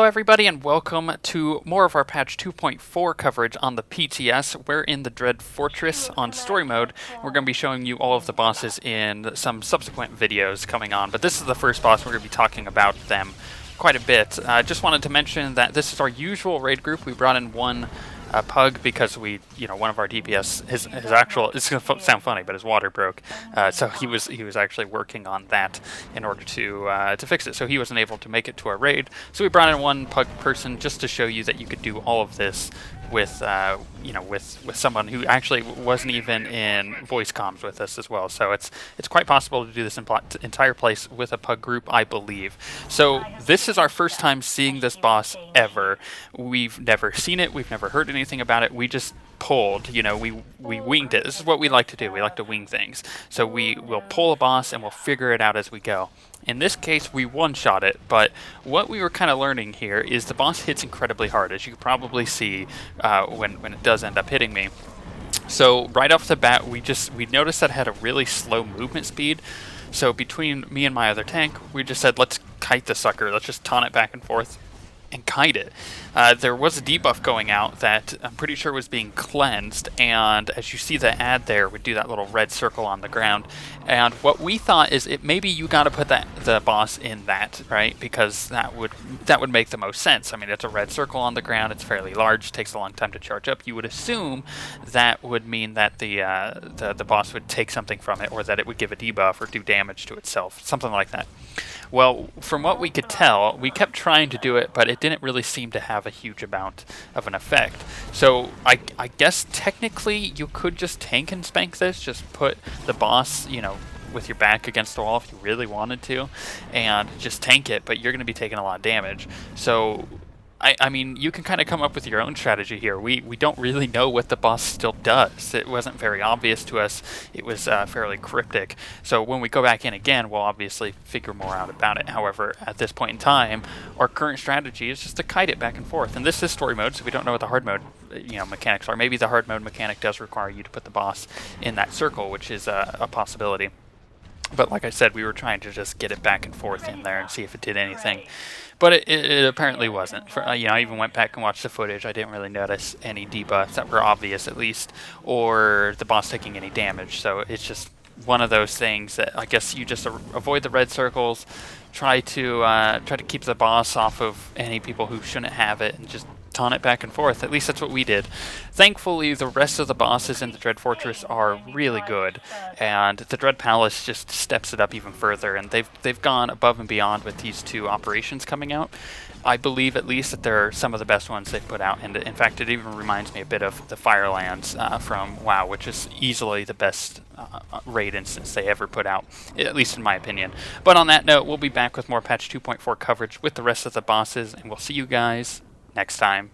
everybody, and welcome to more of our patch 2.4 coverage on the PTS. We're in the Dread Fortress on story mode. We're going to be showing you all of the bosses in some subsequent videos coming on, but this is the first boss. We're going to be talking about them quite a bit. Just wanted to mention that this is our usual raid group. We brought in one pug because one of our DPS, his actual, it's going to sound funny, but his water broke, so he was actually working on that in order to fix it. So he wasn't able to make it to our raid. So we brought in one pug person just to show you that you could do all of this with with someone who actually wasn't even in voice comms with us as well. So it's quite possible to do this entire place with a pug group, I believe. So this is our first time seeing this boss ever. We've never seen it. We've never heard anything about it. We just pulled, we winged it. This is what we like to do. We like to wing things. So we will pull a boss and we'll figure it out as we go. In this case, we one-shot it, but what we were kind of learning here is the boss hits incredibly hard, as you can probably see when it does end up hitting me. So right off the bat, we noticed that it had a really slow movement speed. So between me and my other tank, we just said, let's kite the sucker. Let's just taunt it back and forth and kite it. There was a debuff going out that I'm pretty sure was being cleansed, and as you see the ad there, would do that little red circle on the ground. And what we thought is maybe you got to put the boss in that, right? Because that would make the most sense. I mean, it's a red circle on the ground. It's fairly large. Takes a long time to charge up. You would assume that would mean that the boss would take something from it, or that it would give a debuff or do damage to itself, something like that. Well, from what we could tell, we kept trying to do it, but it didn't really seem to have a huge amount of an effect. So I guess technically you could just tank and spank this, just put the boss, with your back against the wall if you really wanted to, and just tank it, but you're going to be taking a lot of damage. So I mean, you can kind of come up with your own strategy here. We don't really know what the boss still does. It wasn't very obvious to us. It was fairly cryptic. So when we go back in again, we'll obviously figure more out about it. However, at this point in time, our current strategy is just to kite it back and forth. And this is story mode, so we don't know what the hard mode mechanics are. Maybe the hard mode mechanic does require you to put the boss in that circle, which is a possibility. But like I said, we were trying to just get it back and forth in there and see if it did anything. But it apparently wasn't. I even went back and watched the footage. I didn't really notice any debuffs that were obvious, at least, or the boss taking any damage. So it's just one of those things that I guess you just avoid the red circles, try to keep the boss off of any people who shouldn't have it, and just taunt it back and forth. At least that's what we did. Thankfully, the rest of the bosses in the Dread Fortress are really good, and the Dread Palace just steps it up even further, and they've gone above and beyond with these two operations coming out. I believe at least that they're some of the best ones they've put out, and in fact it even reminds me a bit of the Firelands from WoW, which is easily the best raid instance they ever put out, at least in my opinion. But on that note, we'll be back with more patch 2.4 coverage with the rest of the bosses, and we'll see you guys next time.